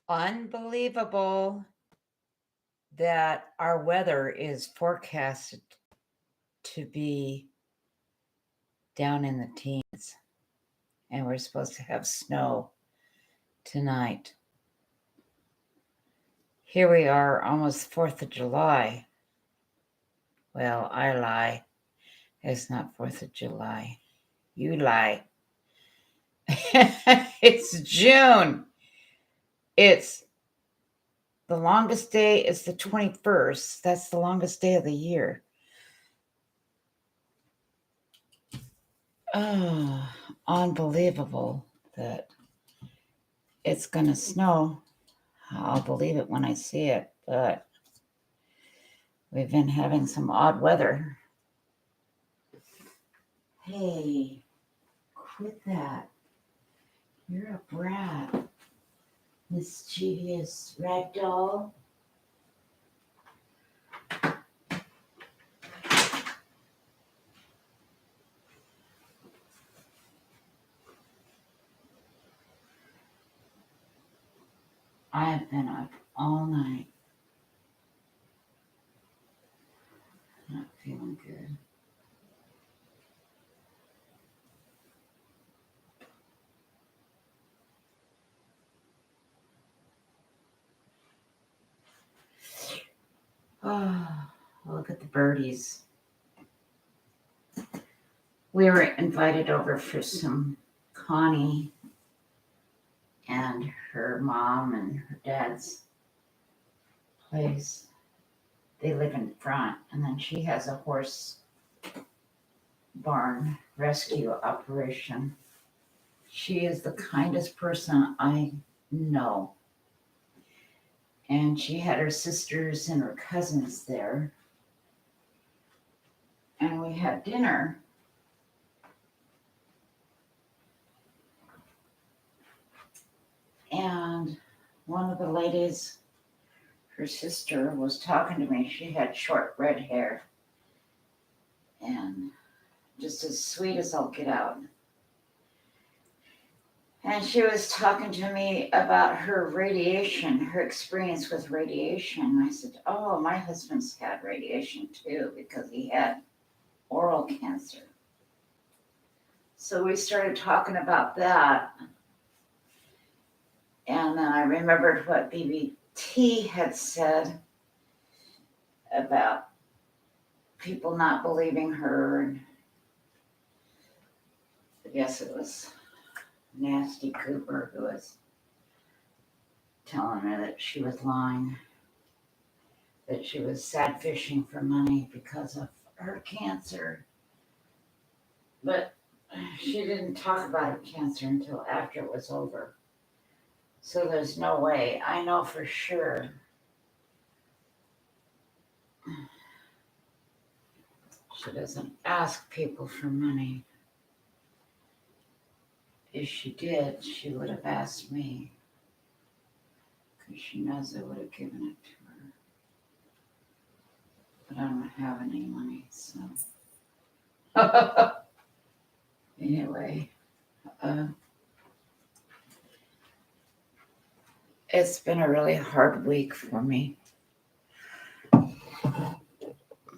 Unbelievable that our weather is forecasted to be down in the teens, and we're supposed to have snow tonight. Here we are, almost 4th of July. Well, I lie. It's not 4th of July. You lie. It's June. It's the longest day is the 21st. That's the longest day of the year. Oh, unbelievable that it's going to snow. I'll believe it when I see it, but we've been having some odd weather. Hey, quit that. You're a brat. Mischievous ragdoll. I have been up all night. Not feeling good. Oh, look at the birdies. We were invited over for some Connie and her mom and her dad's place. They live in front, and then she has a horse barn rescue operation. She is the kindest person I know. And she had her sisters and her cousins there. And we had dinner. And one of the ladies, her sister, was talking to me. She had short red hair and just as sweet as I'll get out. And she was talking to me about her radiation, her experience with radiation. I said, oh, my husband's had radiation too because he had oral cancer. So we started talking about that. And then I remembered what BBT had said about people not believing her. And I guess it was Nasty Cooper who was telling her that she was lying, that she was sad fishing for money because of her cancer. But she didn't talk about her cancer until after it was over. So there's no way. I know for sure she doesn't ask people for money. If she did, she would have asked me because she knows I would have given it to her. But I don't have any money, so. Anyway, it's been a really hard week for me.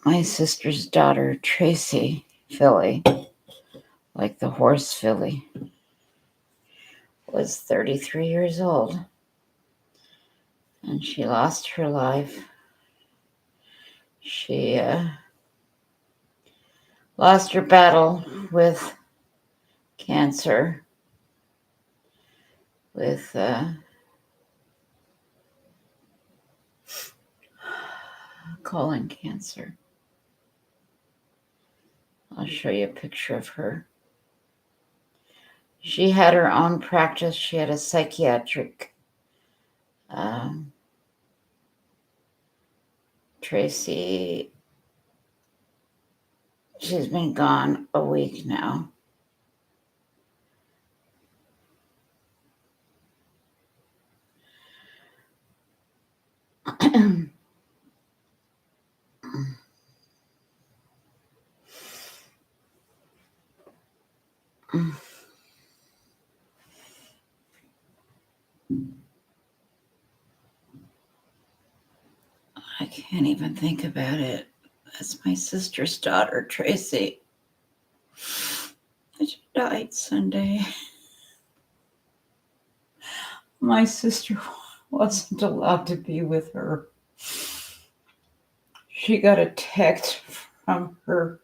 My sister's daughter, Tracy Philly, like the horse Philly, was 33 years old. And she lost her life. She lost her battle with cancer, with colon cancer. I'll show you a picture of her. She had her own practice. She had a psychiatric. Tracy, she's been gone a week now. can't even think about it. That's my sister's daughter, Tracy. She died Sunday. My sister wasn't allowed to be with her. She got a text from her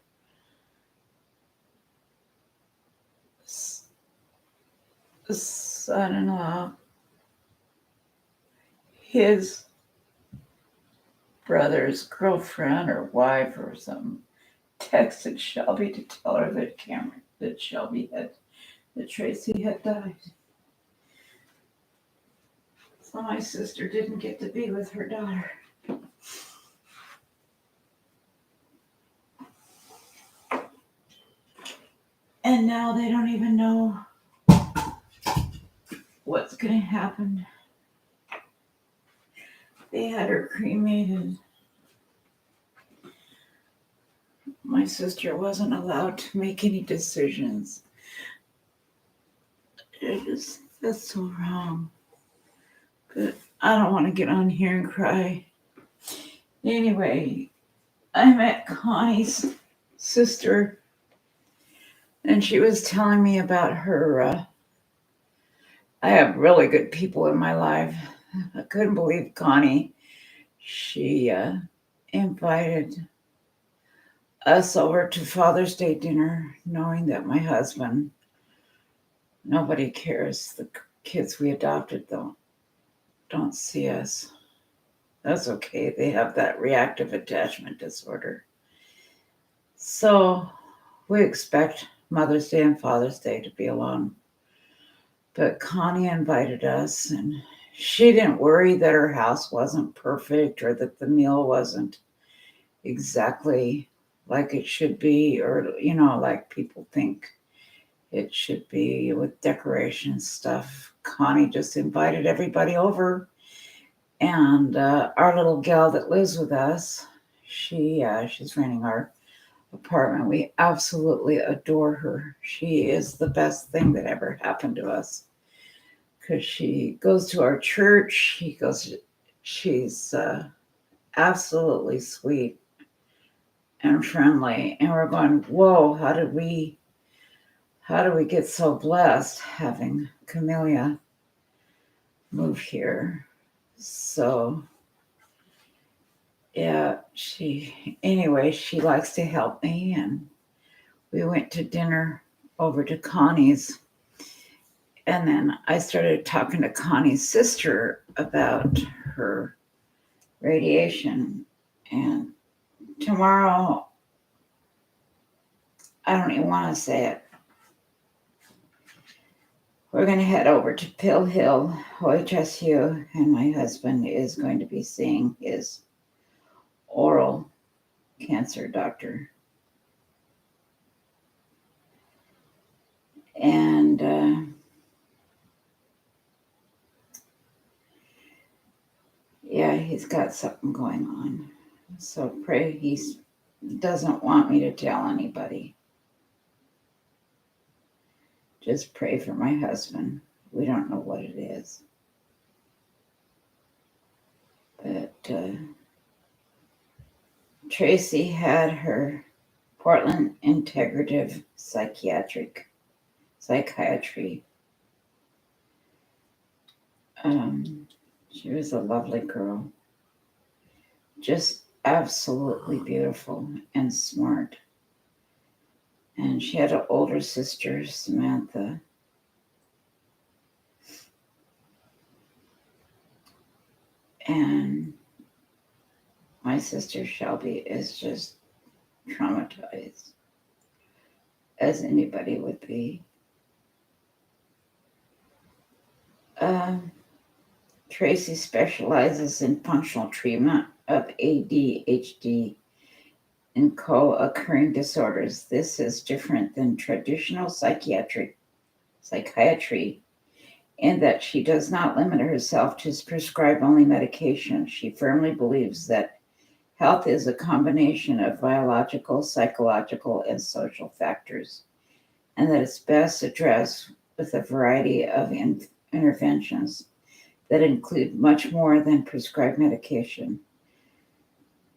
son-in-law, his brother's girlfriend or wife or something, texted Shelby to tell her that Tracy had died. So my sister didn't get to be with her daughter. And now they don't even know what's going to happen. They had her cremated. My sister wasn't allowed to make any decisions. That's so wrong. But I don't want to get on here and cry. Anyway, I met Connie's sister, and she was telling me about her. I have really good people in my life. I couldn't believe Connie. She invited us over to Father's Day dinner, knowing that my husband, nobody cares. The kids we adopted don't see us. That's okay. They have that reactive attachment disorder. So we expect Mother's Day and Father's Day to be alone. But Connie invited us, and she didn't worry that her house wasn't perfect or that the meal wasn't exactly like it should be, or, like people think it should be with decoration stuff. Connie just invited everybody over. And our little gal that lives with us, she's renting our apartment. We absolutely adore her. She is the best thing that ever happened to us, because she goes to our church. She's absolutely sweet and friendly. And we're going, whoa, how do we get so blessed having Camellia move here? So yeah, she likes to help me, and we went to dinner over to Connie's, and then I started talking to Connie's sister about her radiation. And tomorrow, I don't even want to say it, we're going to head over to Pill Hill, OHSU, and my husband is going to be seeing his oral cancer doctor. And he's got something going on. So pray he doesn't want me to tell anybody. Just pray for my husband. We don't know what it is. But Tracy had her Portland Integrative Psychiatry. She was a lovely girl. Just absolutely beautiful and smart. And she had an older sister, Samantha. And my sister, Shelby, is just traumatized, as anybody would be. Tracy specializes in functional treatment of ADHD and co-occurring disorders. This is different than traditional psychiatry in that she does not limit herself to prescribe only medication. She firmly believes that health is a combination of biological, psychological, and social factors, and that it's best addressed with a variety of interventions that include much more than prescribed medication.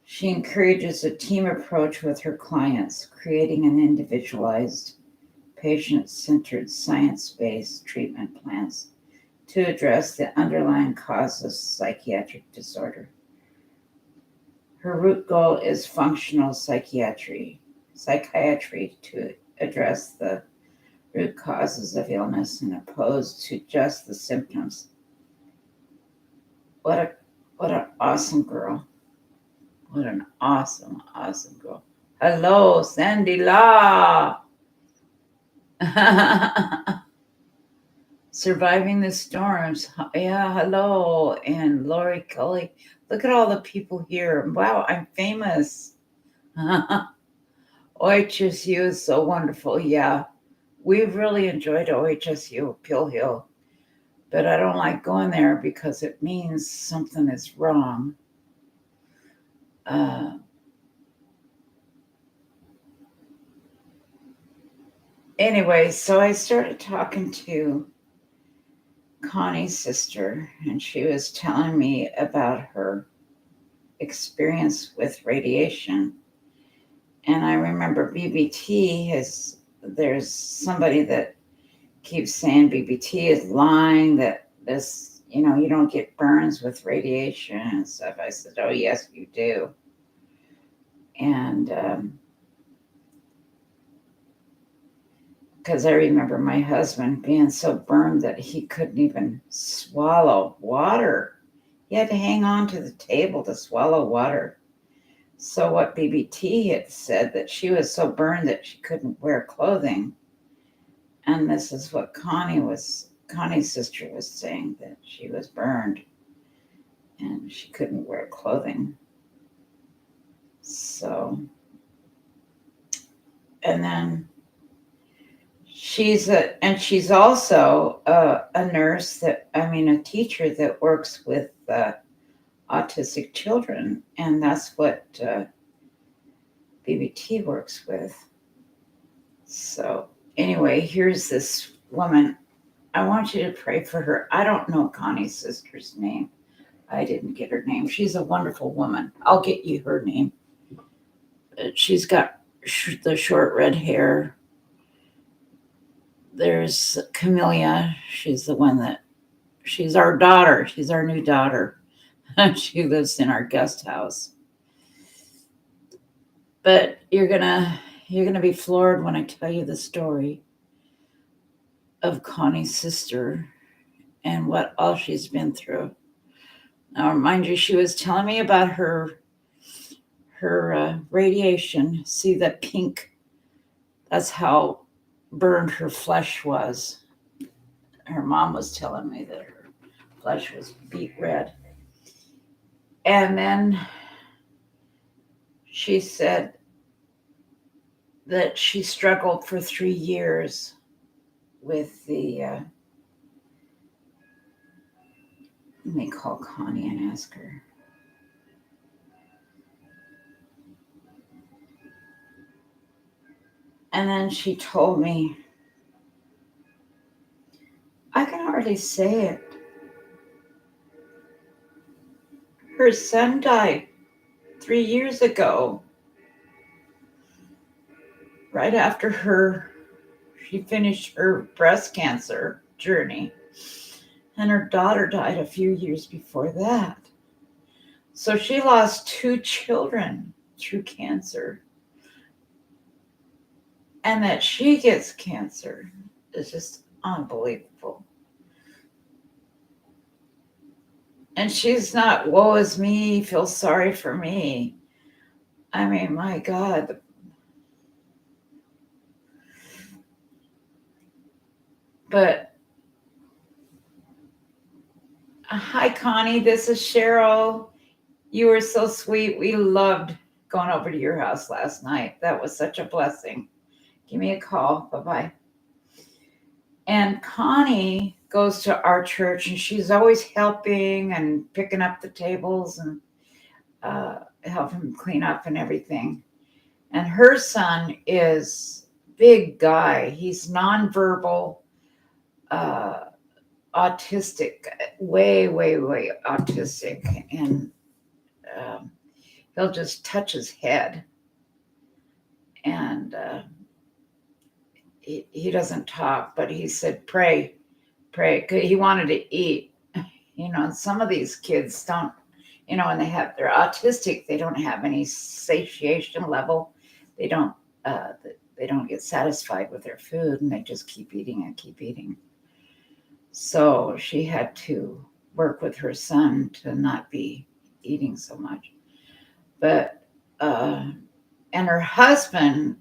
She encourages a team approach with her clients, creating an individualized, patient-centered, science-based treatment plans to address the underlying cause of psychiatric disorder. Her root goal is functional psychiatry to address the root causes of illness and opposed to just the symptoms. What an awesome girl. What an awesome girl. Hello, Sandy La. Surviving the storms. Yeah, hello. And Lori Kelly. Look at all the people here. Wow, I'm famous. OHSU is so wonderful. Yeah, we've really enjoyed OHSU, Pill Hill. But I don't like going there because it means something is wrong. Anyway, so I started talking to Connie's sister, and she was telling me about her experience with radiation. And I remember BBT there's somebody that keeps saying BBT is lying, that this, you don't get burns with radiation and stuff. I said, oh, yes, you do. And because I remember my husband being so burned that he couldn't even swallow water. He had to hang on to the table to swallow water. So what BBT had said, that she was so burned that she couldn't wear clothing. And this is what Connie's sister was saying, that she was burned and she couldn't wear clothing. So, and then she's also a nurse a teacher that works with autistic children, and that's what BBT works with. So anyway, here's this woman. I want you to pray for her. I don't know Connie's sister's name. I didn't get her name. She's a wonderful woman. I'll get you her name. She's got the short red hair. There's Camellia. She's our daughter. She's our new daughter. She lives in our guest house. But you're gonna be floored when I tell you the story of Connie's sister and what all she's been through. Now, mind you, she was telling me about her radiation. See the pink? That's how burned her flesh was. Her mom was telling me that her flesh was beet red. And then she said that she struggled for 3 years with the, let me call Connie and ask her. And then she told me, I can hardly say it. Her son died 3 years ago, right after she finished her breast cancer journey. And her daughter died a few years before that. So she lost 2 children through cancer. And that she gets cancer is just unbelievable. And she's not, woe is me, feel sorry for me. I mean, my God. But, hi, Connie, this is Cheryl. You were so sweet. We loved going over to your house last night. That was such a blessing. Give me a call. Bye-bye. And Connie goes to our church, and she's always helping and picking up the tables and helping clean up and everything. And her son is big guy. He's nonverbal, autistic, way autistic. And he'll just touch his head, and he doesn't talk, but he said, pray, pray. 'Cause he wanted to eat. And some of these kids don't, when they're autistic, they don't have any satiation level. They don't, uh, they don't get satisfied with their food, and they just keep eating and keep eating. So she had to work with her son to not be eating so much. But, and her husband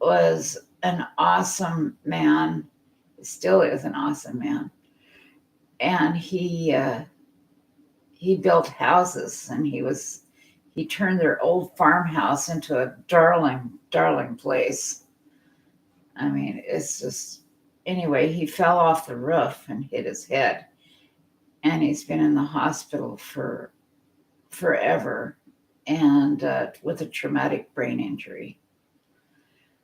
was an awesome man, still is an awesome man. And he built houses, and he turned their old farmhouse into a darling place. I mean, it's just, anyway, he fell off the roof and hit his head, and he's been in the hospital for forever, and with a traumatic brain injury.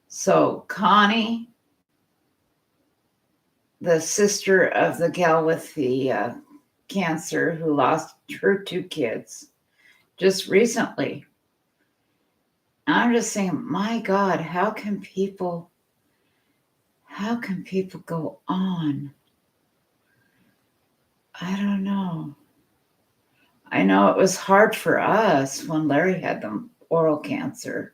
So Connie, the sister of the gal with the cancer who lost her 2 kids just recently, I'm just saying, my God, how can people go on? I don't know. I know it was hard for us when Larry had the oral cancer,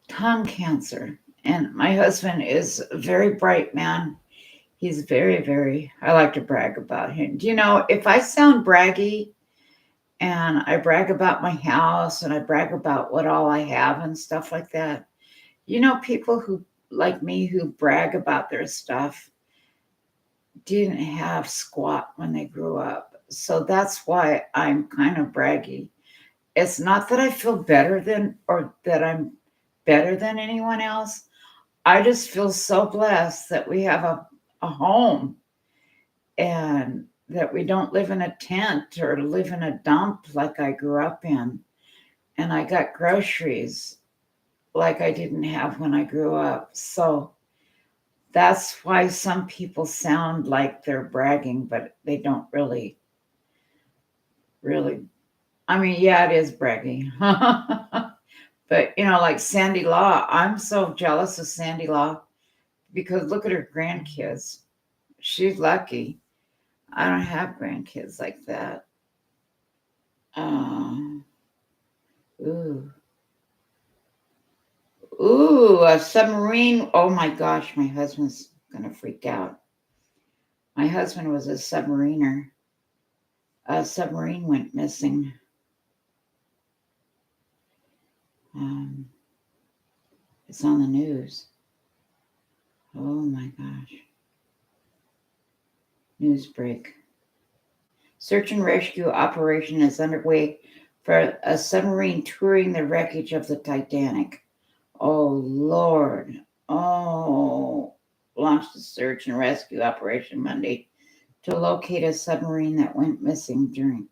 tongue cancer. And my husband is a very bright man. He's very, I like to brag about him. If I sound braggy and I brag about my house and I brag about what all I have and stuff like that, people who like me who brag about their stuff didn't have squat when they grew up. So that's why I'm kind of braggy. It's not that I feel better than, or that I'm better than anyone else. I just feel so blessed that we have a home, and that we don't live in a tent or live in a dump like I grew up in. And I got groceries like I didn't have when I grew up. So that's why some people sound like they're bragging, but they don't really. I mean, yeah, it is bragging. But, like Sandy Law, I'm so jealous of Sandy Law because look at her grandkids. She's lucky. I don't have grandkids like that. Ooh. Ooh, a submarine. Oh my gosh, my husband's going to freak out. My husband was a submariner. A submarine went missing. It's on the news. Oh my gosh. News break. Search and rescue operation is underway for a submarine touring the wreckage of the Titanic. Oh, Lord. Oh. Launched a search and rescue operation Monday to locate a submarine that went missing during.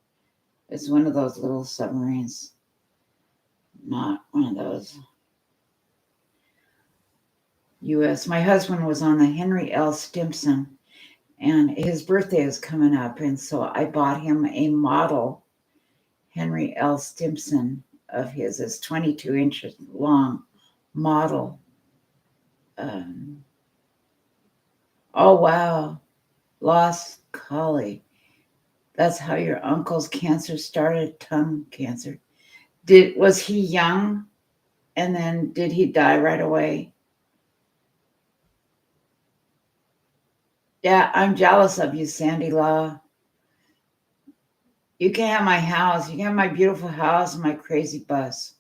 It's one of those little submarines. Not one of those. U.S. My husband was on the Henry L. Stimson, and his birthday is coming up, and so I bought him a model Henry L. Stimson of his. It's 22 inches long model. Oh wow, lost collie. That's how your uncle's cancer started, tongue cancer. Was he young, and then did he die right away? Yeah, I'm jealous of you, Sandy Law. You can have my house. You can have my beautiful house and my crazy bus.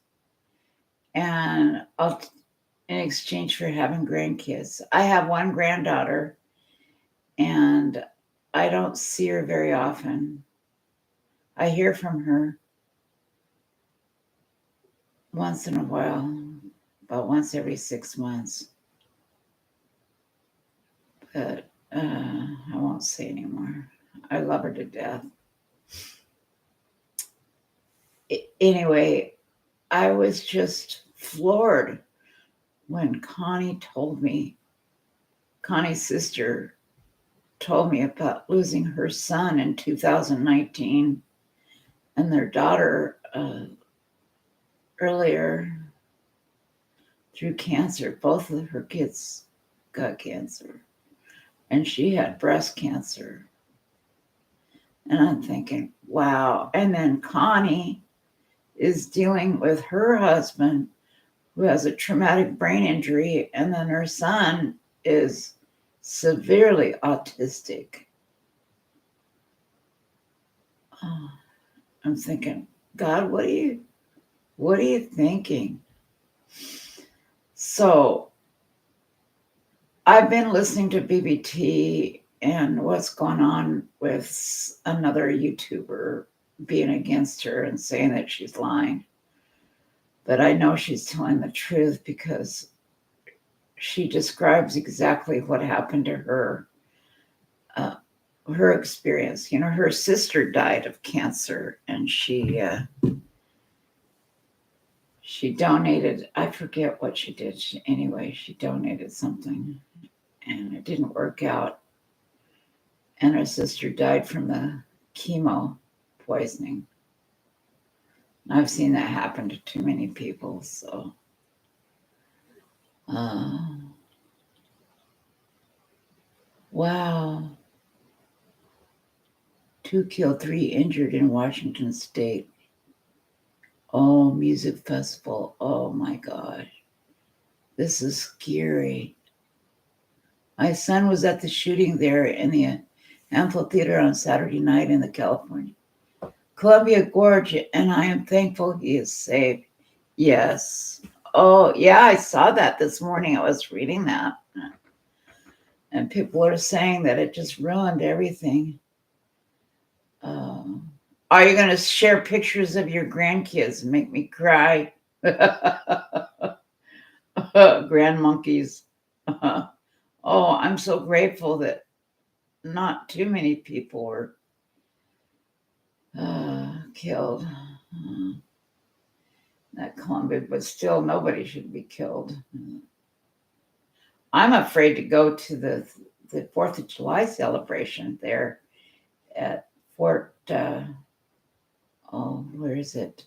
And in exchange for having grandkids. I have one granddaughter, and I don't see her very often. I hear from her once in a while, about once every 6 months. But I won't say anymore. I love her to death. Anyway, I was just floored when Connie's sister told me about losing her son in 2019, and their daughter earlier through cancer. Both of her kids got cancer, and she had breast cancer. And I'm thinking, wow. And then Connie is dealing with her husband who has a traumatic brain injury, and then her son is severely autistic. Oh, I'm thinking, God, what are you thinking? So I've been listening to BBT and what's going on with another YouTuber being against her and saying that she's lying. But I know she's telling the truth because she describes exactly what happened to her, her experience. Her sister died of cancer, and she donated. I forget what she did. Anyway, she donated something, and it didn't work out. And her sister died from the chemo poisoning. I've seen that happen to too many people. So, wow. 2 killed, 3 injured in Washington State. Oh, music festival. Oh my God. This is scary. My son was at the shooting there in the amphitheater on Saturday night in the Columbia Gorge, and I am thankful he is safe. Yes. Oh, yeah, I saw that this morning. I was reading that. And people are saying that it just ruined everything. Are you going to share pictures of your grandkids and make me cry? Grand monkeys. Oh, I'm so grateful that not too many people were killed. That Columbia, but still nobody should be killed. I'm afraid to go to the 4th of July celebration there at Fort, where is it?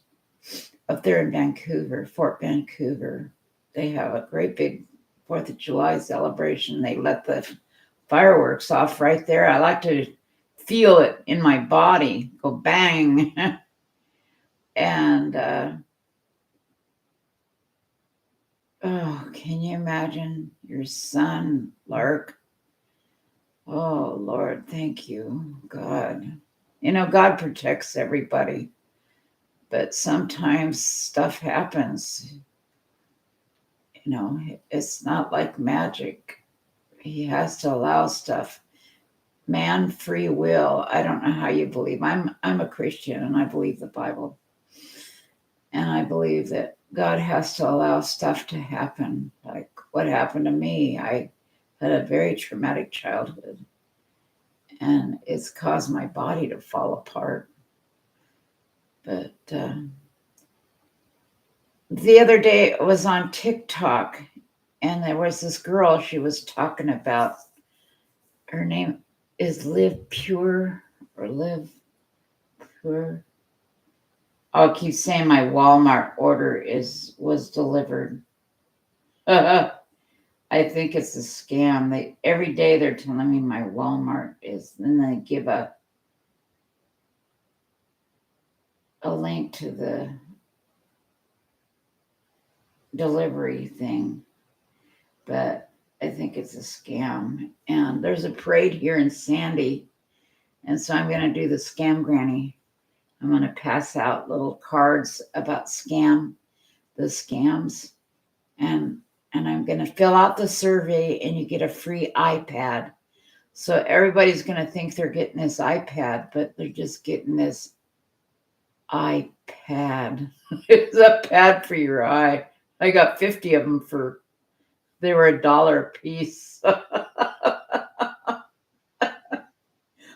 Up there in Vancouver, Fort Vancouver. They have a great big 4th of July celebration. They let the fireworks off right there. I like to feel it in my body, go bang. And, can you imagine your son, Lark? Oh, Lord, thank you, God. God protects everybody, but sometimes stuff happens. It's not like magic. He has to allow stuff. Man, free will. I don't know how you believe. I'm a Christian, and I believe the Bible. And I believe that God has to allow stuff to happen, like what happened to me. I had a very traumatic childhood, and it's caused my body to fall apart. But the other day I was on TikTok, and there was this girl. She was talking about, her name is Live Pure or Live Pure. I'll keep saying my Walmart order was delivered. I think it's a scam. Every day they're telling me my Walmart is, and they give a link to the delivery thing, but I think it's a scam. And there's a parade here in Sandy, and so I'm going to do the scam granny. I'm going to pass out little cards about the scams, and I'm going to fill out the survey, and you get a free iPad. So everybody's going to think they're getting this iPad, but they're just getting this iPad. It's a pad for your eye. I got 50 of them they were $1 a piece.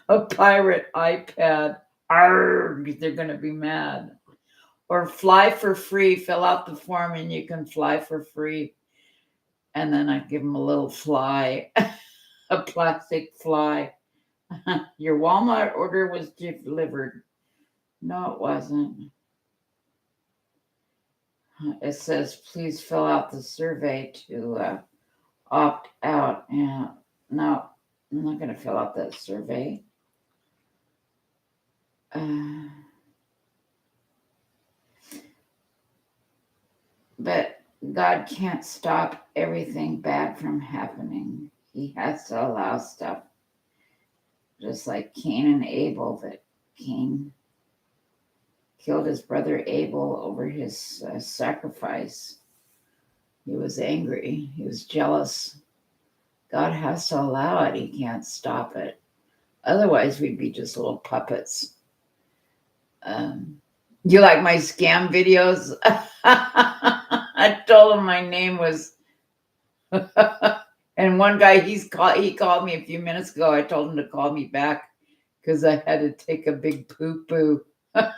A pirate iPad. Arrgh, they're going to be mad. Or fly for free. Fill out the form and you can fly for free. And then I give them a little fly, a plastic fly. Your Walmart order was delivered. No, it wasn't. It says, please fill out the survey to opt out. And no, I'm not going to fill out that survey. But God can't stop everything bad from happening. He has to allow stuff. Just like Cain and Abel, that Cain killed his brother Abel over his sacrifice. He was angry. He was jealous. God has to allow it. He can't stop it. Otherwise, we'd be just little puppets. You like my scam videos? I told him my name was... And one guy, he called me a few minutes ago. I told him to call me back because I had to take a big poo-poo. and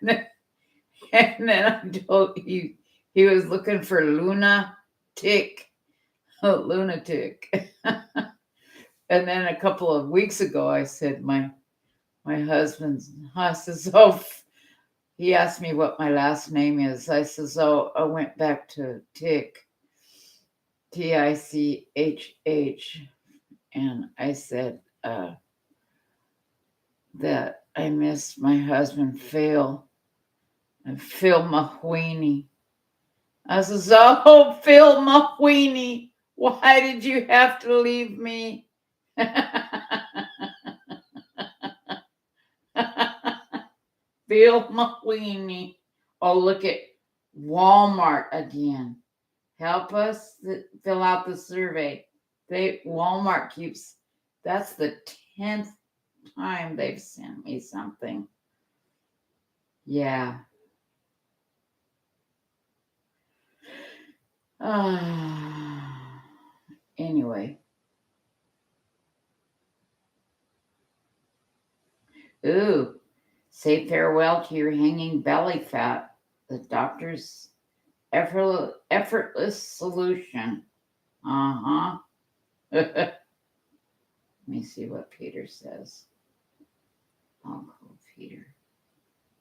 then I told he was looking for lunatic. And then a couple of weeks ago, I said, my husband's, I says, oh, he asked me what my last name is. I says, oh, I went back to Tick. Tichh, and I said that I missed my husband Phil Mahweeney. I says, oh, Phil Mahweeney, why did you have to leave me? Phil Mahweeney. Oh, look at Walmart again. Help us fill out the survey. Walmart keeps, that's the 10th time they've sent me something. Yeah. Anyway. Ooh, say farewell to your hanging belly fat. The doctor's effortless solution. Let me see what Peter says. I'll call Peter.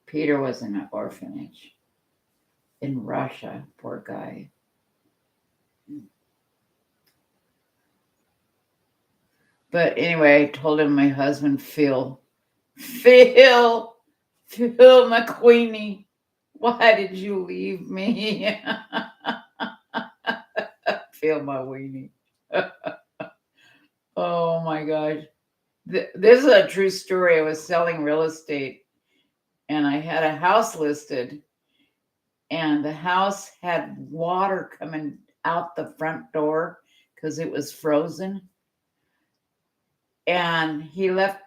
Peter was in an orphanage in Russia, poor guy. But anyway, I told him my husband, Phil McQueenie, why did you leave me? Phil McQueenie. Oh my gosh. This is a true story. I was selling real estate and I had a house listed, and the house had water coming out the front door because it was frozen. And he left.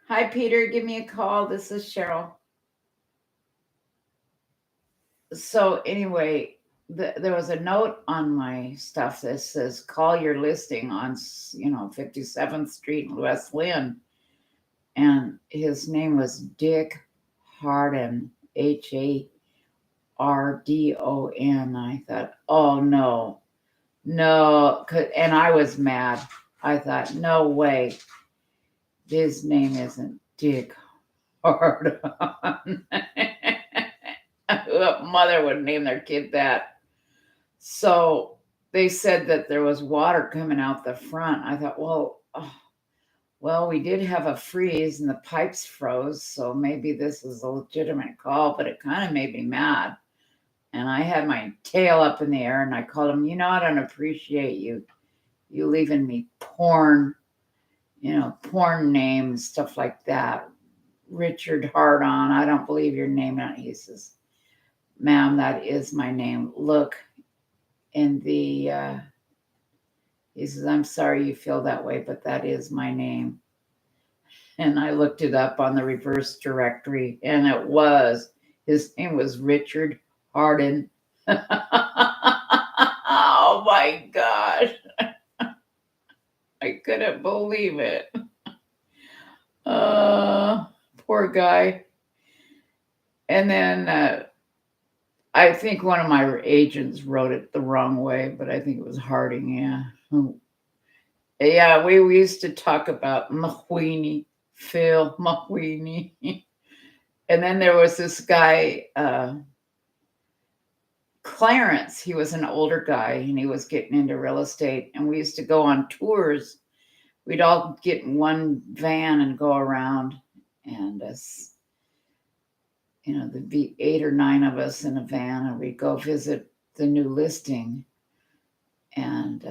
Hi, Peter. Give me a call. This is Cheryl. So anyway, there was a note on my stuff that says, call your listing on, 57th Street in West Lynn. And his name was Dick Hardon, Hardon. I thought, oh, no. And I was mad. I thought, no way. His name isn't Dick Hardon. What mother would name their kid that? So they said that there was water coming out the front. I thought, well, we did have a freeze and the pipes froze, so maybe this is a legitimate call, but it kind of made me mad. And I had my tail up in the air and I called him, I don't appreciate you leaving me porn names, stuff like that. Richard Hardon, I don't believe your name. He says, ma'am, that is my name. Look in the, he says, I'm sorry you feel that way, but that is my name. And I looked it up on the reverse directory, and his name was Richard Hardon. Oh my gosh. I couldn't believe it. Poor guy. And then I think one of my agents wrote it the wrong way, but I think it was Harding. Yeah. Yeah, we used to talk about Mahweeney, Phil McWeeny. And then there was this guy, Clarence. He was an older guy and he was getting into real estate. And we used to go on tours. We'd all get in one van and go around. And there'd be 8 or 9 of us in a van, and we'd go visit the new listing. And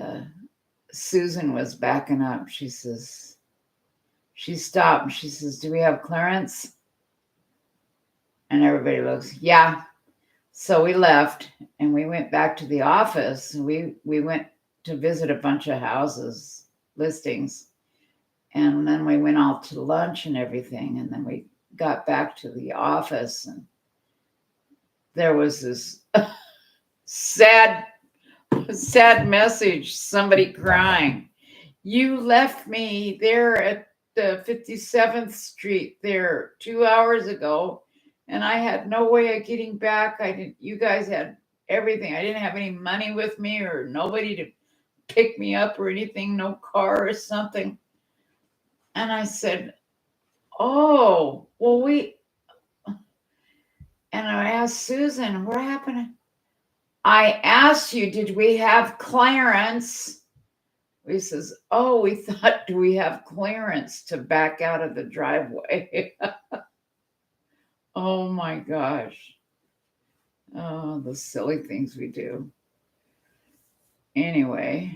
Susan was backing up. She stopped and she says, "Do we have clearance?" And everybody looks, "Yeah." So we left and we went back to the office. We went to visit a bunch of houses, listings. And then we went out to lunch and everything. And then we got back to the office, and there was this sad message, somebody crying. "You left me there at the 57th Street there 2 hours ago, and I had no way of getting back. You guys had everything. I didn't have any money with me or nobody to pick me up or anything, no car or something." And I said, "Oh, well, and I asked Susan, "What happened?" "I asked you, did we have clearance?" He says, "Oh, we thought, do we have clearance to back out of the driveway?" Oh my gosh. Oh, the silly things we do. Anyway,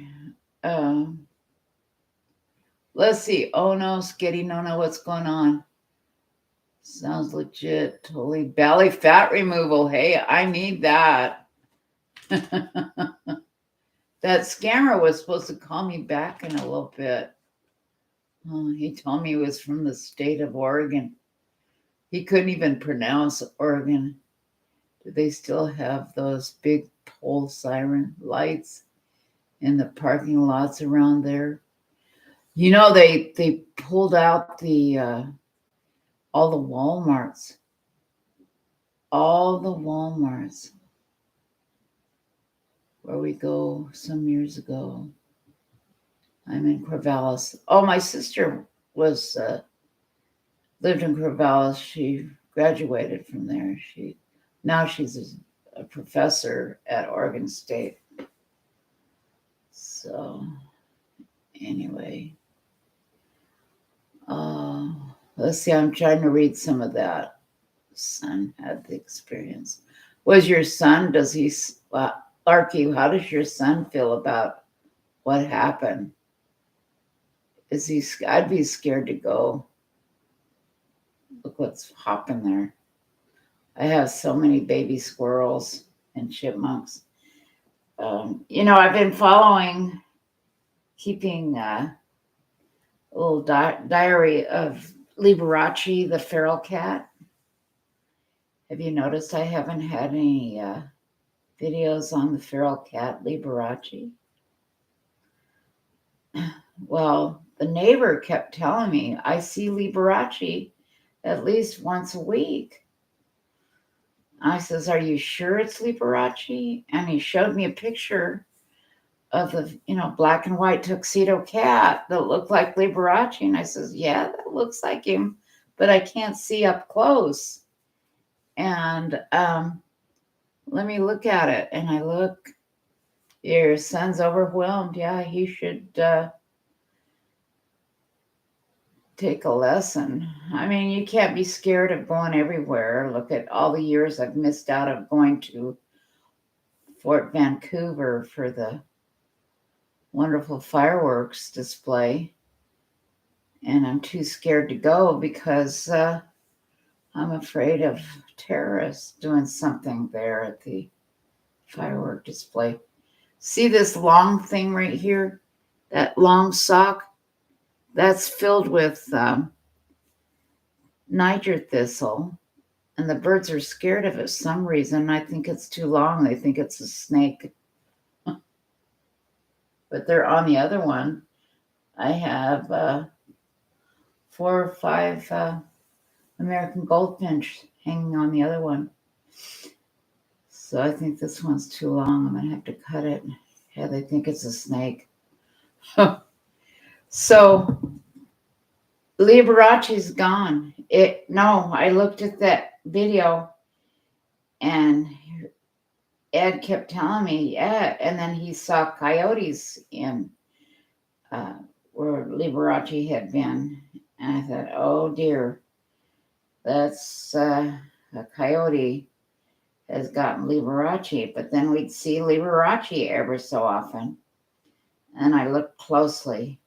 let's see. Oh no, Skitty, no, what's going on? Sounds legit. Totally. Belly fat removal. Hey, I need that. That scammer was supposed to call me back in a little bit. Oh, he told me he was from the state of Oregon. He couldn't even pronounce Oregon. Do they still have those big pole siren lights in the parking lots around there? They pulled out all the Walmarts. All the Walmarts where we go some years ago. I'm in Corvallis. Oh, my sister lived in Corvallis. She graduated from there. Now she's a professor at Oregon State. So anyway, let's see. I'm trying to read some of that. Son had the experience. Was your son? Larky, how does your son feel about what happened? I'd be scared to go. Look what's hopping there. I have so many baby squirrels and chipmunks. I've been keeping a little diary of Liberace, the feral cat. Have you noticed I haven't had any videos on the feral cat, Liberace? Well, the neighbor kept telling me I see Liberace at least once a week. I says, "Are you sure it's Liberace?" And he showed me a picture of the, black and white tuxedo cat that looked like Liberace. And I says, "Yeah, that looks like him, but I can't see up close." And let me look at it. And I look, your son's overwhelmed. Yeah, he should take a lesson. I mean, you can't be scared of going everywhere. Look at all the years I've missed out of going to Fort Vancouver for the wonderful fireworks display. And I'm too scared to go because I'm afraid of terrorists doing something there at the firework display. See this long thing right here? That long sock? That's filled with Niger thistle, and the birds are scared of it for some reason. I think it's too long. They think it's a snake. But they're on the other one. I have 4 or 5 American goldfinch hanging on the other one. So I think this one's too long. I'm going to have to cut it. Yeah, they think it's a snake. So Liberace's gone. No, I looked at that video and Ed kept telling me, yeah, and then he saw coyotes in where Liberace had been. And I thought, oh dear, that's a coyote has gotten Liberace. But then we'd see Liberace ever so often. And I looked closely.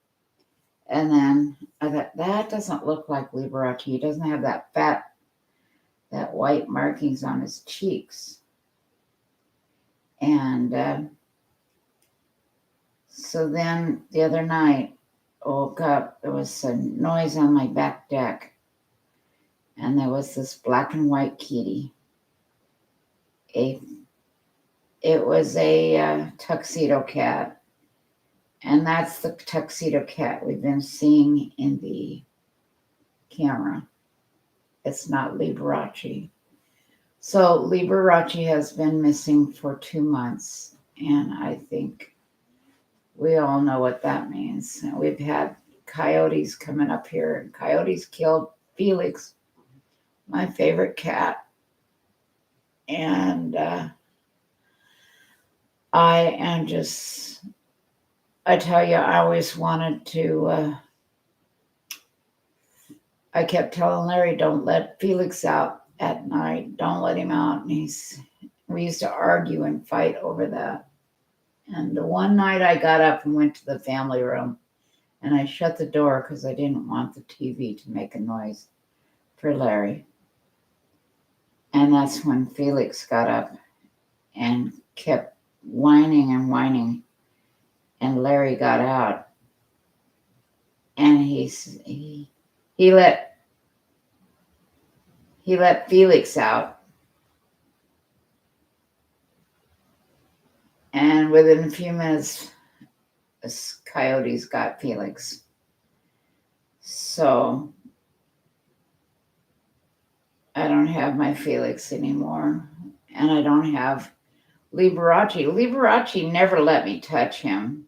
And then I thought, that doesn't look like Liberace. He doesn't have that white markings on his cheeks. And so then the other night, I woke up, there was a noise on my back deck. And there was this black and white kitty. It was a tuxedo cat. And that's the tuxedo cat we've been seeing in the camera. It's not Liberace. So Liberace has been missing for 2 months. And I think we all know what that means. We've had coyotes coming up here. And coyotes killed Felix, my favorite cat. And I tell you, I always wanted to, I kept telling Larry, don't let Felix out at night. Don't let him out. And we used to argue and fight over that. And the one night I got up and went to the family room and I shut the door because I didn't want the TV to make a noise for Larry. And that's when Felix got up and kept whining and whining. And Larry got out, and he let Felix out, and within a few minutes, the coyotes got Felix. So I don't have my Felix anymore, and I don't have Liberace. Liberace never let me touch him,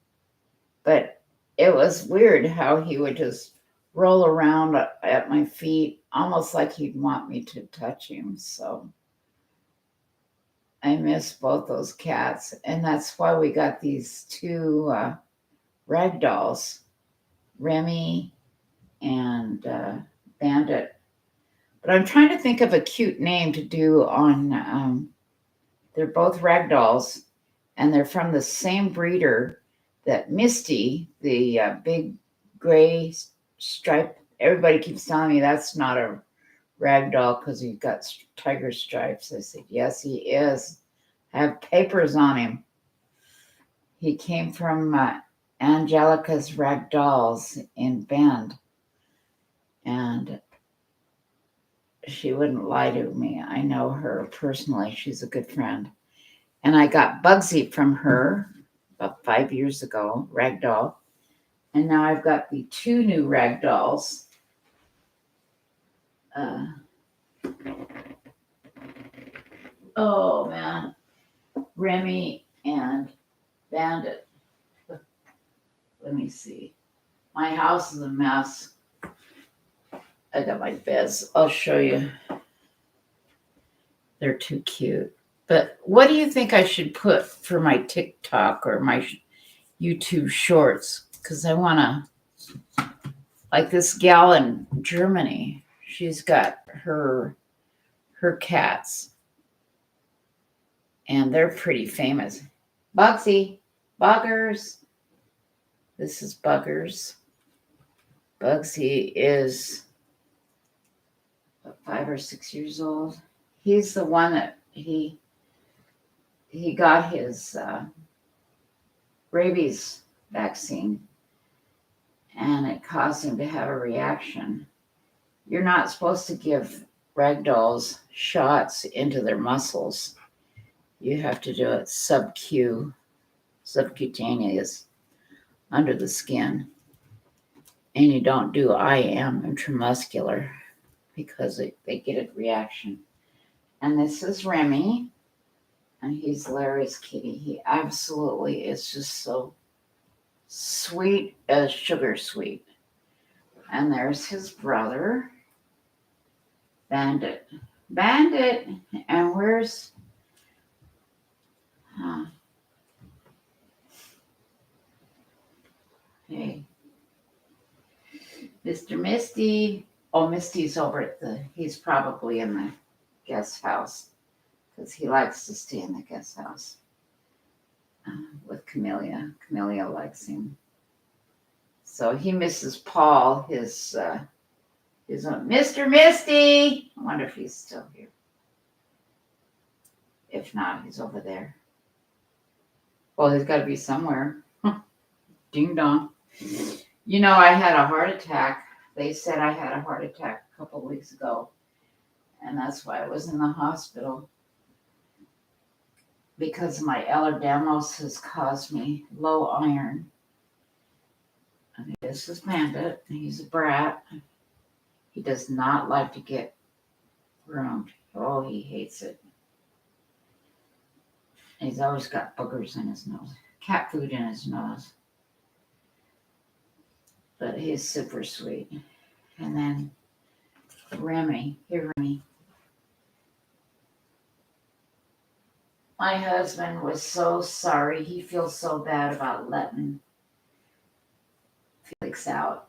but it was weird how he would just roll around at my feet, almost like he'd want me to touch him. So I miss both those cats, and that's why we got these two rag dolls, Remy and Bandit. But I'm trying to think of a cute name to do on. They're both rag dolls, and they're from the same breeder that Misty, the big gray stripe. Everybody keeps telling me that's not a rag doll because he's got tiger stripes. I said, yes, he is. I have papers on him. He came from Angelica's Rag Dolls in Bend. And she wouldn't lie to me. I know her personally. She's a good friend. And I got Bugsy from her about 5 years ago, rag doll. And now I've got the two new rag dolls. Oh, man. Remy and Bandit. Let me see. My house is a mess. I got my beds. I'll show you. They're too cute. But what do you think I should put for my TikTok or my YouTube shorts? Because I want to, like this gal in Germany, she's got her cats. And they're pretty famous. Bugsy, Buggers. This is Buggers. Bugsy is 5 or 6 years old. He's the one that he got his rabies vaccine, and it caused him to have a reaction. You're not supposed to give ragdolls shots into their muscles. You have to do it subcutaneous, under the skin. And you don't do IM, intramuscular, because they get a reaction. And this is Remy, and he's Larry's kitty. He absolutely is just so sweet as sugar sweet. And there's his brother, Bandit. Bandit! And where's... Hey, Mr. Misty. Oh, Misty's over at he's probably in the guest house because he likes to stay in the guest house with Camellia. Camellia likes him. So he misses Paul, his Mr. Misty. I wonder if he's still here. If not, he's over there. Well, he's got to be somewhere. Ding dong. You know, I had a heart attack. They said I had a heart attack a couple of weeks ago. And that's why I was in the hospital. Because my Ehlers-Danlos has caused me low iron. And this is Bandit. He's a brat. He does not like to get groomed. Oh, he hates it. He's always got boogers in his nose. Cat food in his nose. But he's super sweet. And then Remy. Here, Remy. My husband was so sorry. He feels so bad about letting Felix out.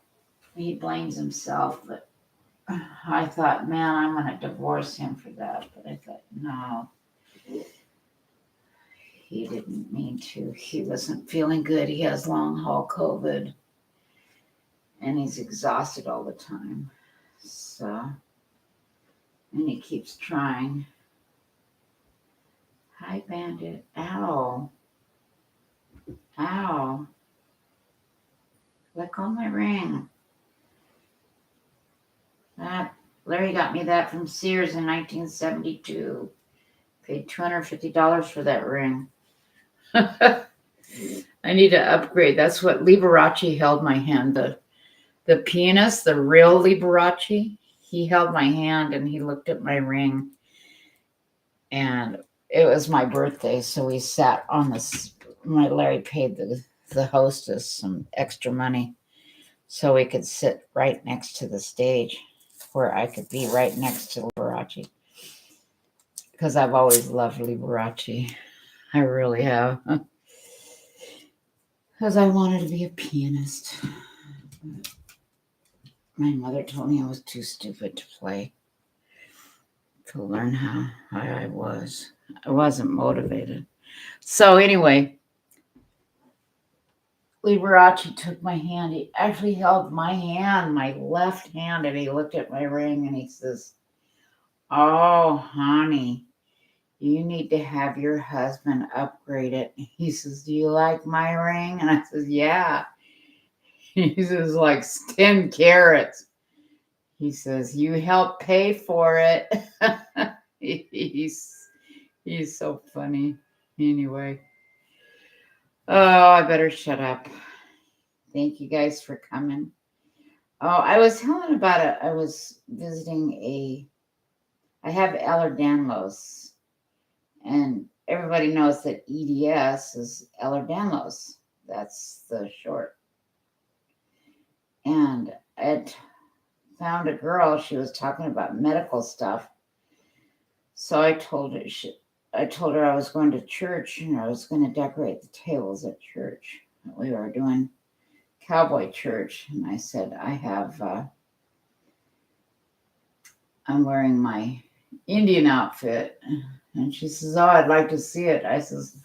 He blames himself, but I thought, man, I'm going to divorce him for that. But I thought, no. He didn't mean to. He wasn't feeling good. He has long haul COVID. And he's exhausted all the time. So, and he keeps trying. Hi, Bandit. Ow. Ow. Let go of my ring. Larry got me that from Sears in 1972. Paid $250 for that ring. I need to upgrade. That's what Liberace held my hand. The pianist, the real Liberace, he held my hand and he looked at my ring. And it was my birthday, so we sat on this. Larry paid the hostess some extra money so we could sit right next to the stage where I could be right next to Liberace. Because I've always loved Liberace. I really have. Because I wanted to be a pianist. My mother told me I was too stupid to play, to learn how I was. I wasn't motivated. So anyway, Liberace took my hand. He actually held my hand, my left hand, and he looked at my ring and he says, "Oh, honey, you need to have your husband upgrade it." He says, "Do you like my ring?" And I says, "Yeah." He says, "Like 10 carats." He says, "You help pay for it." He's so funny. Anyway. Oh, I better shut up. Thank you guys for coming. Oh, I was telling about it. I was visiting I have Ehlers-Danlos. And everybody knows that EDS is Ehlers-Danlos. That's the short. And I found a girl. She was talking about medical stuff. So I told her I was going to church and I was going to decorate the tables at church. We were doing cowboy church. And I said, I'm wearing my Indian outfit. And she says, "Oh, I'd like to see it." I says,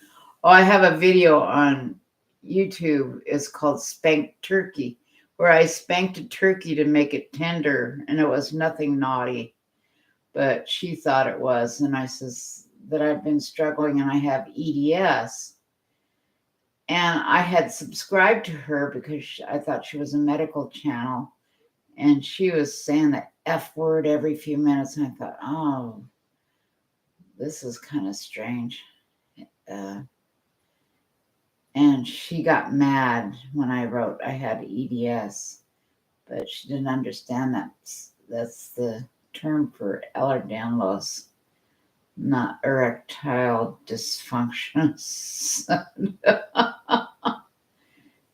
"Oh, I have a video on YouTube. It's called Spanked Turkey, where I spanked a turkey to make it tender, and it was nothing naughty." But she thought it was. And I says that I've been struggling and I have EDS. And I had subscribed to her because I thought she was a medical channel. And she was saying the F word every few minutes. And I thought, oh, this is kind of strange. And she got mad when I wrote I had EDS. But she didn't understand that's the term for Ehlers-Danlos, not erectile dysfunction.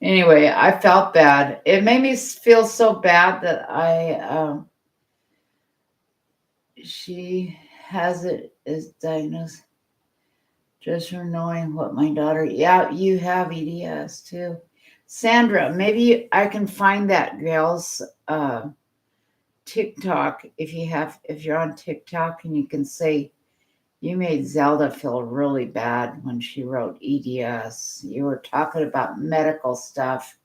Anyway, I felt bad. It made me feel so bad that she has it is diagnosed just from knowing what my daughter. Yeah, you have EDS too, Sandra. Maybe I can find that girl's TikTok if you're on TikTok and you can say you made Zelda feel really bad when she wrote EDS. You were talking about medical stuff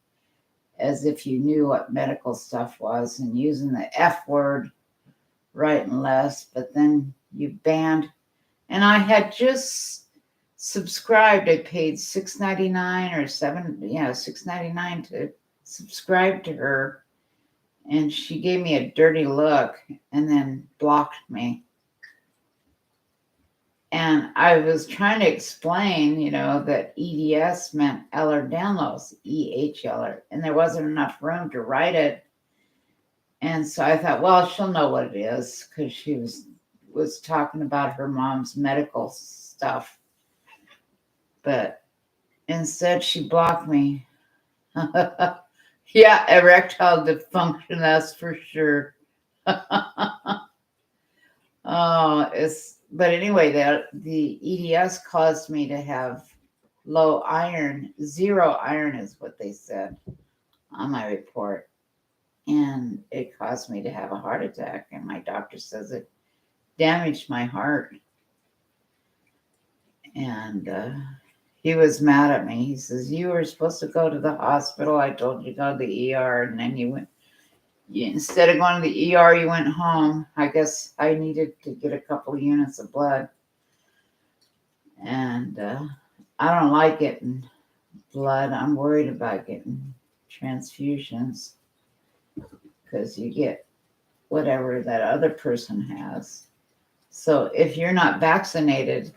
as if you knew what medical stuff was and using the F word right and left, but then you banned. And I had just subscribed. I paid $6.99 or $6.99 to subscribe to her, and she gave me a dirty look and then blocked me. And I was trying to explain, that EDS meant Ehlers-Danlos, EHL, and there wasn't enough room to write it. And so I thought, well, she'll know what it is because she was talking about her mom's medical stuff. But instead, she blocked me. Yeah, erectile dysfunction, that's for sure. But anyway, the EDS caused me to have low iron. 0 iron is what they said on my report. And it caused me to have a heart attack. And my doctor says it damaged my heart. And he was mad at me. He says, you were supposed to go to the hospital. I told you to go to the ER. And then instead of going to the ER, you went home. I guess I needed to get a couple of units of blood. And I don't like getting blood. I'm worried about getting transfusions because you get whatever that other person has. So if you're not vaccinated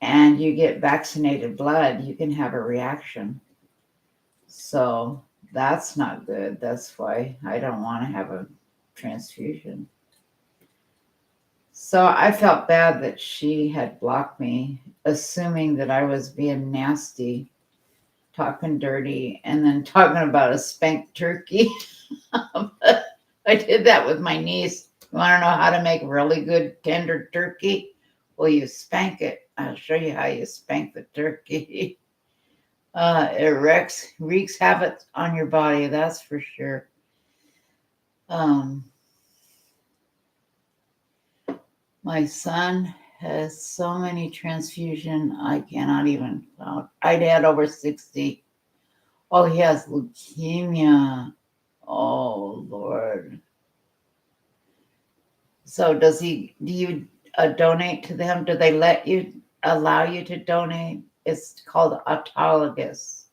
and you get vaccinated blood, you can have a reaction. So that's not good. That's why I don't want to have a transfusion. So I felt bad that she had blocked me, assuming that I was being nasty, talking dirty, and then talking about a spanked turkey. I did that with my niece. You want to know how to make really good tender turkey? Well, you spank it. I'll show you how you spank the turkey. It wreaks havoc on your body, that's for sure. My son has so many transfusion, I cannot even count. I'd had over 60. Oh, he has leukemia. Oh, Lord. So do you donate to them? Do they allow you to donate? It's called autologous.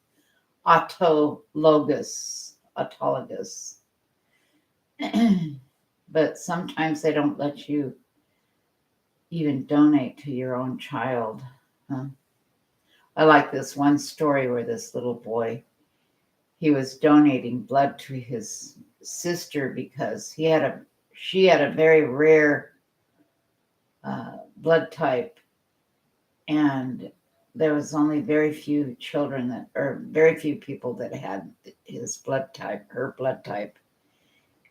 But sometimes they don't let you even donate to your own child. I like this one story where this little boy, he was donating blood to his sister because she had a very rare blood type, and there was only very few people that had her blood type.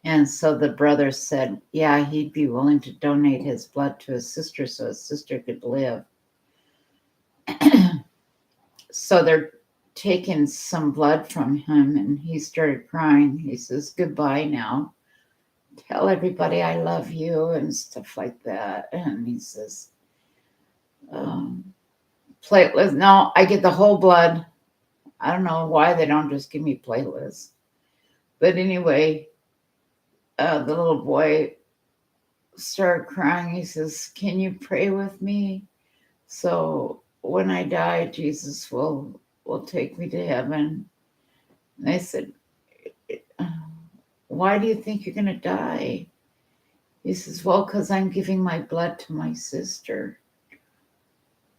And so the brother said, yeah, he'd be willing to donate his blood to his sister so his sister could live. So they're taking some blood from him, and he started crying. He says, goodbye now. Tell everybody I love you and stuff like that. And he says, platelets. No, I get the whole blood. I don't know why they don't just give me platelets. But anyway, the little boy started crying. He says, can you pray with me? So when I die, Jesus will take me to heaven. And I said, why do you think you're going to die? He says, well, because I'm giving my blood to my sister.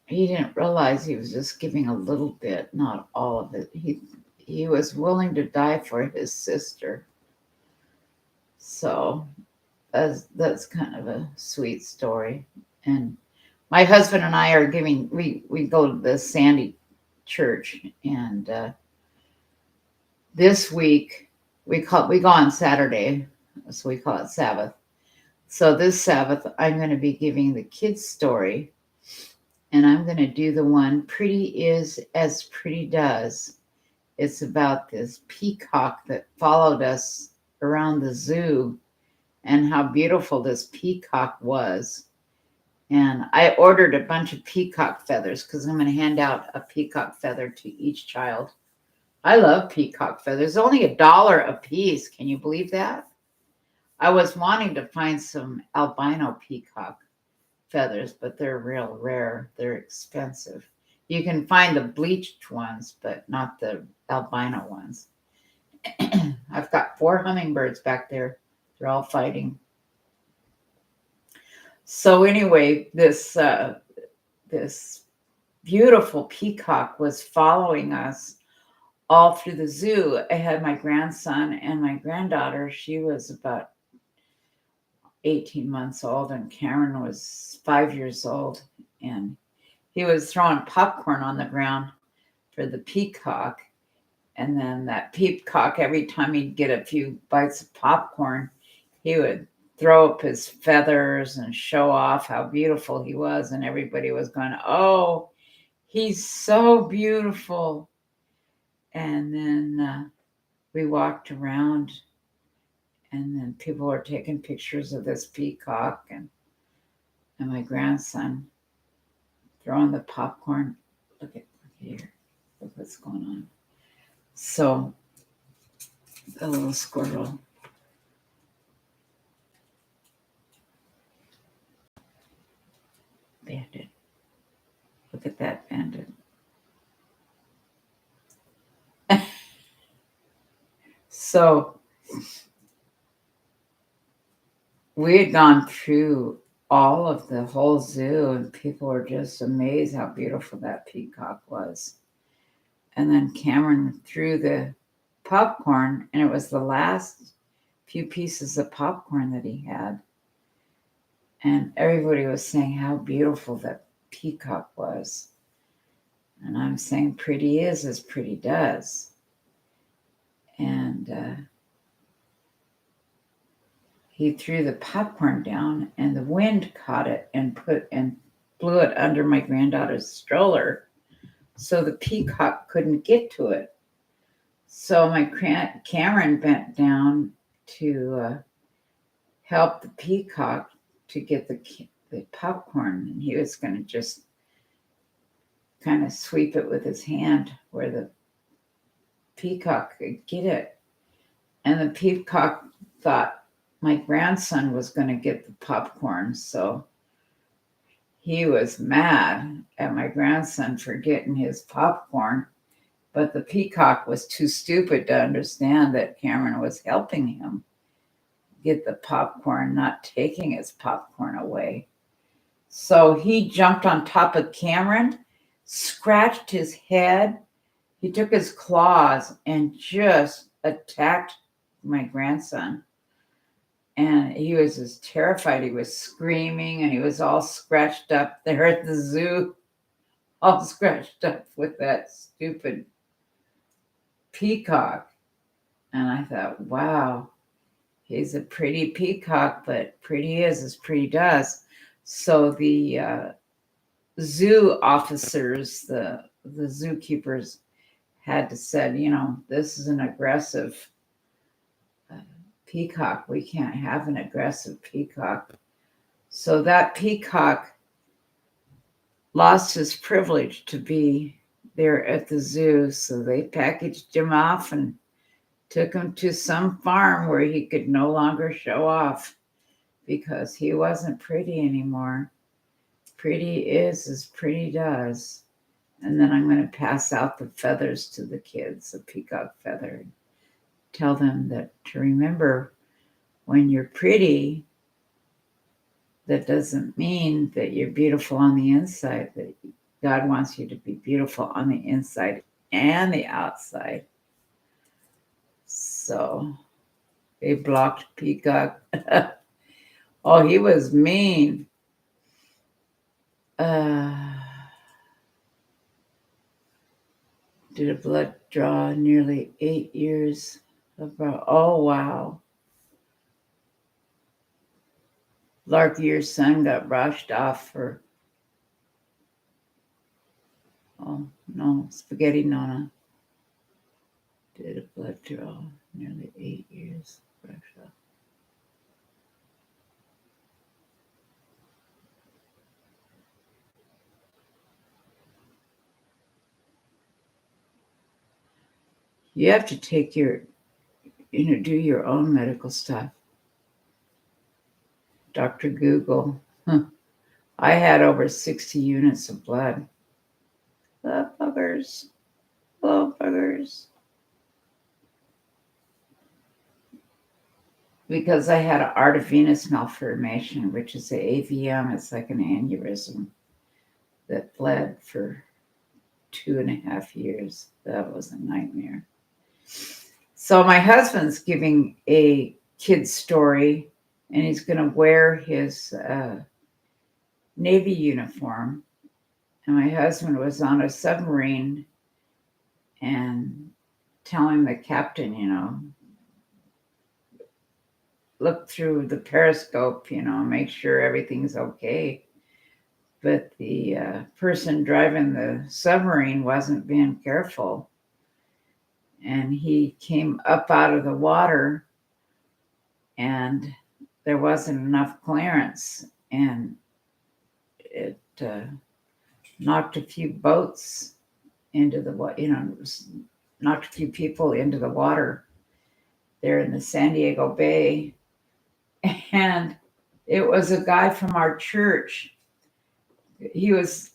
He didn't realize he was just giving a little bit, not all of it. He was willing to die for his sister. So that's kind of a sweet story. And my husband and I are we go to the Sandy church, and this week we go on Saturday, so we call it Sabbath. So this Sabbath, I'm going to be giving the kids' story, and I'm going to do the one "Pretty is as pretty does." It's about this peacock that followed us around the zoo, and how beautiful this peacock was. And I ordered a bunch of peacock feathers because I'm going to hand out a peacock feather to each child. I love peacock feathers. Only $1 a piece. Can you believe that? I was wanting to find some albino peacock feathers, but they're real rare. They're expensive. You can find the bleached ones, but not the albino ones. I've got 4 hummingbirds back there. They're all fighting. So anyway, this beautiful peacock was following us all through the zoo. I had my grandson and my granddaughter. She was about 18 months old, and Cameron was 5 years old. And he was throwing popcorn on the ground for the peacock. And then that peacock, every time he'd get a few bites of popcorn, he would throw up his feathers and show off how beautiful he was. And everybody was going, "Oh, he's so beautiful." And then we walked around, and then people were taking pictures of this peacock, and my grandson throwing the popcorn. Look here. Look what's going on. So the little squirrel. Bandit. Look at that bandit. So we had gone through all of the whole zoo, and people were just amazed how beautiful that peacock was. And then Cameron threw the popcorn, and it was the last few pieces of popcorn that he had. And everybody was saying how beautiful that peacock was. And I'm saying pretty is as pretty does. And he threw the popcorn down, and the wind caught it and blew it under my granddaughter's stroller, so the peacock couldn't get to it. So my Cameron bent down to help the peacock to get the popcorn, and he was going to just kind of sweep it with his hand where the peacock could get it. And the peacock thought my grandson was going to get the popcorn, so he was mad at my grandson for getting his popcorn. But the peacock was too stupid to understand that Cameron was helping him get the popcorn, not taking his popcorn away. So he jumped on top of Cameron, scratched his head. He took his claws and just attacked my grandson. And he was just terrified. He was screaming, and he was all scratched up there at the zoo, all scratched up with that stupid peacock. And I thought, wow, he's a pretty peacock, but pretty is as pretty does. So the zoo officers, the zookeepers, had to said, this is an aggressive peacock. We can't have an aggressive peacock. So that peacock lost his privilege to be there at the zoo. So they packaged him off and took him to some farm where he could no longer show off because he wasn't pretty anymore. Pretty is as pretty does. And then I'm going to pass out the feathers to the kids, the peacock feather. Tell them that to remember, when you're pretty, that doesn't mean that you're beautiful on the inside, that God wants you to be beautiful on the inside and the outside. So they blocked Peacock. Oh, he was mean. Did a blood draw, nearly 8 years. Oh, wow. Larkier's son got brushed off for, oh, no, Spaghetti Nona. Did a blood draw, nearly 8 years. Brushed off. You have to take do your own medical stuff. Dr. Google. I had over 60 units of blood. The buggers. Hello, buggers. Because I had an artervenous malformation, which is the AVM. It's like an aneurysm that bled for 2.5 years. That was a nightmare. So my husband's giving a kid's story, and he's going to wear his Navy uniform. And my husband was on a submarine and telling the captain, look through the periscope, make sure everything's okay. But the person driving the submarine wasn't being careful. And he came up out of the water and there wasn't enough clearance. And it knocked a few boats into the water, knocked a few people into the water there in the San Diego Bay. And it was a guy from our church.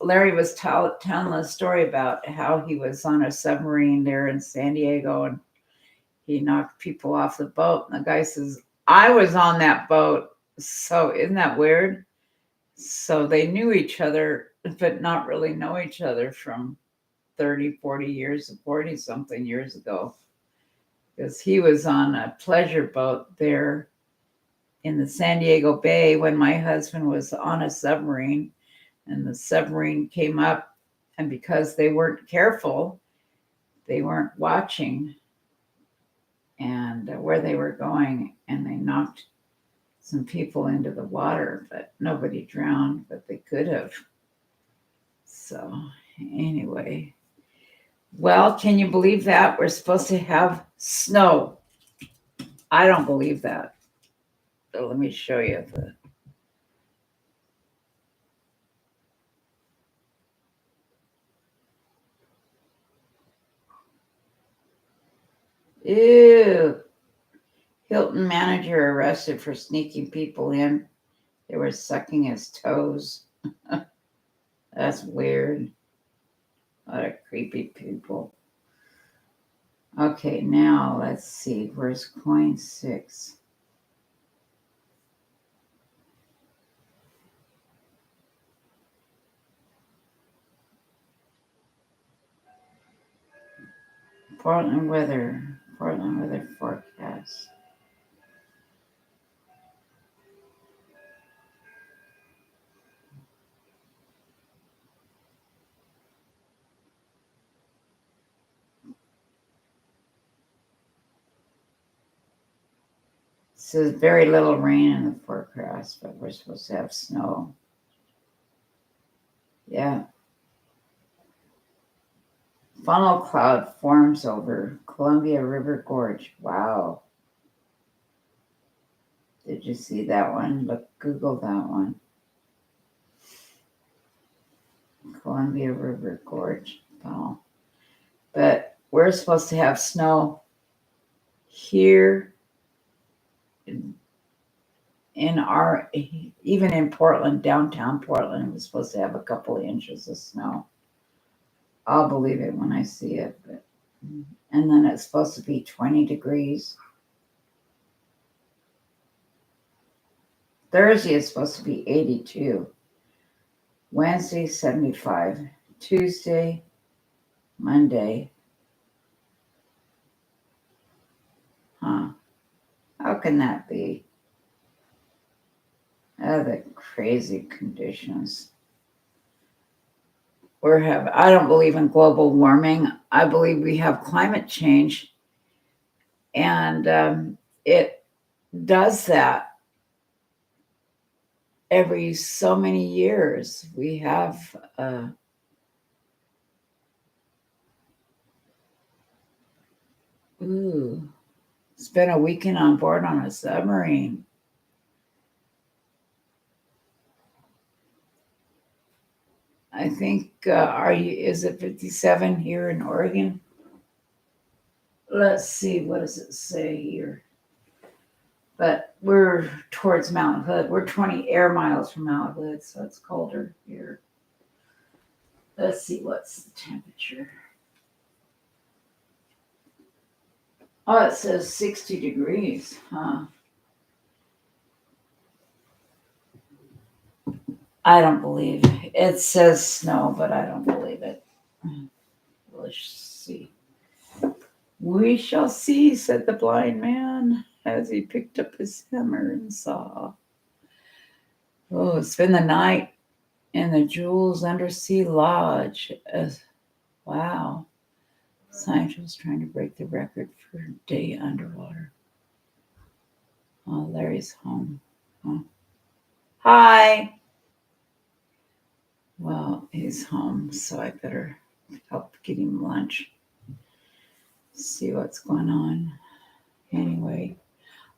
Larry was telling a story about how he was on a submarine there in San Diego and he knocked people off the boat. And the guy says, I was on that boat. So isn't that weird? So they knew each other, but not really know each other from 30, 40 years, 40 something years ago. Because he was on a pleasure boat there in the San Diego Bay when my husband was on a submarine. And the submarine came up, and because they weren't careful, they weren't watching and where they were going, and they knocked some people into the water, but nobody drowned, but they could have. So anyway, well, can you believe that? We're supposed to have snow. I don't believe that. So let me show you the. Ew. Hilton manager arrested for sneaking people in. They were sucking his toes. That's weird. A lot of creepy people. Okay, now let's see. Where's coin 6? Portland weather forecast. It says very little rain in the forecast, but we're supposed to have snow. Yeah. Funnel cloud forms over Columbia River Gorge. Wow. Did you see that one? Google that one. Columbia River Gorge funnel. But we're supposed to have snow here even in Portland, downtown Portland, we're supposed to have a couple of inches of snow. I'll believe it when I see it. And then it's supposed to be 20 degrees. Thursday is supposed to be 82. Wednesday, 75. Tuesday, Monday. Huh. How can that be? Oh, the crazy conditions. I don't believe in global warming. I believe we have climate change, and it does that every so many years. We have spent a weekend on board on a submarine. I think is it 57 here in Oregon? Let's see, what does it say here? But we're towards Mount Hood. We're 20 air miles from Mount Hood, so it's colder here. Let's see, what's the temperature? Oh, it says 60 degrees, huh? I don't believe it. It says snow, but I don't believe it. Let's see. We shall see, said the blind man as he picked up his hammer and saw. Oh, spend the night in the Jules Undersea Lodge. Wow. Scientists trying to break the record for a day underwater. Oh, Larry's home. Oh. Hi. Well, he's home, so I better help get him lunch. See what's going on. Anyway,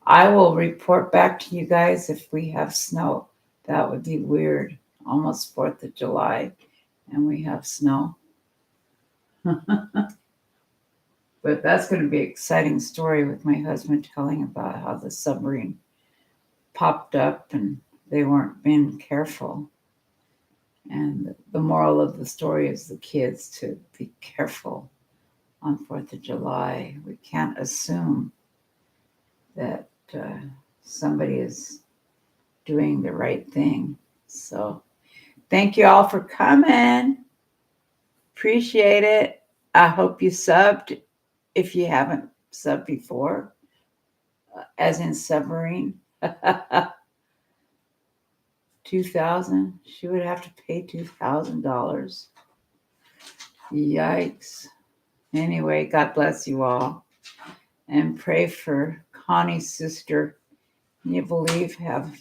I will report back to you guys if we have snow. That would be weird. Almost 4th of July, and we have snow. But that's going to be an exciting story with my husband telling about how the submarine popped up and they weren't being careful. And the moral of the story is the kids to be careful on 4th of July. We can't assume that somebody is doing the right thing. So thank you all for coming. Appreciate it. I hope you subbed if you haven't subbed before, as in submarine. 2,000. She would have to pay $2,000. Yikes. Anyway, God bless you all. And pray for Connie's sister. Can you believe have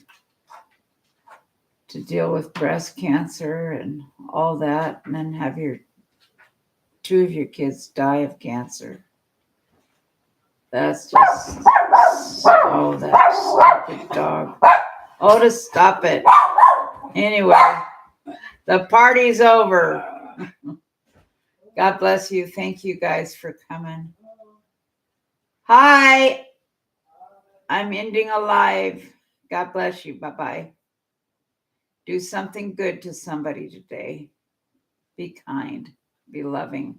to deal with breast cancer and all that, and then have two of your kids die of cancer? That's just, oh, that stupid dog. Otis, stop it. Anyway, the party's over. God bless you. Thank you guys for coming. Hi. I'm ending a live. God bless you. Bye-bye. Do something good to somebody today. Be kind. Be loving.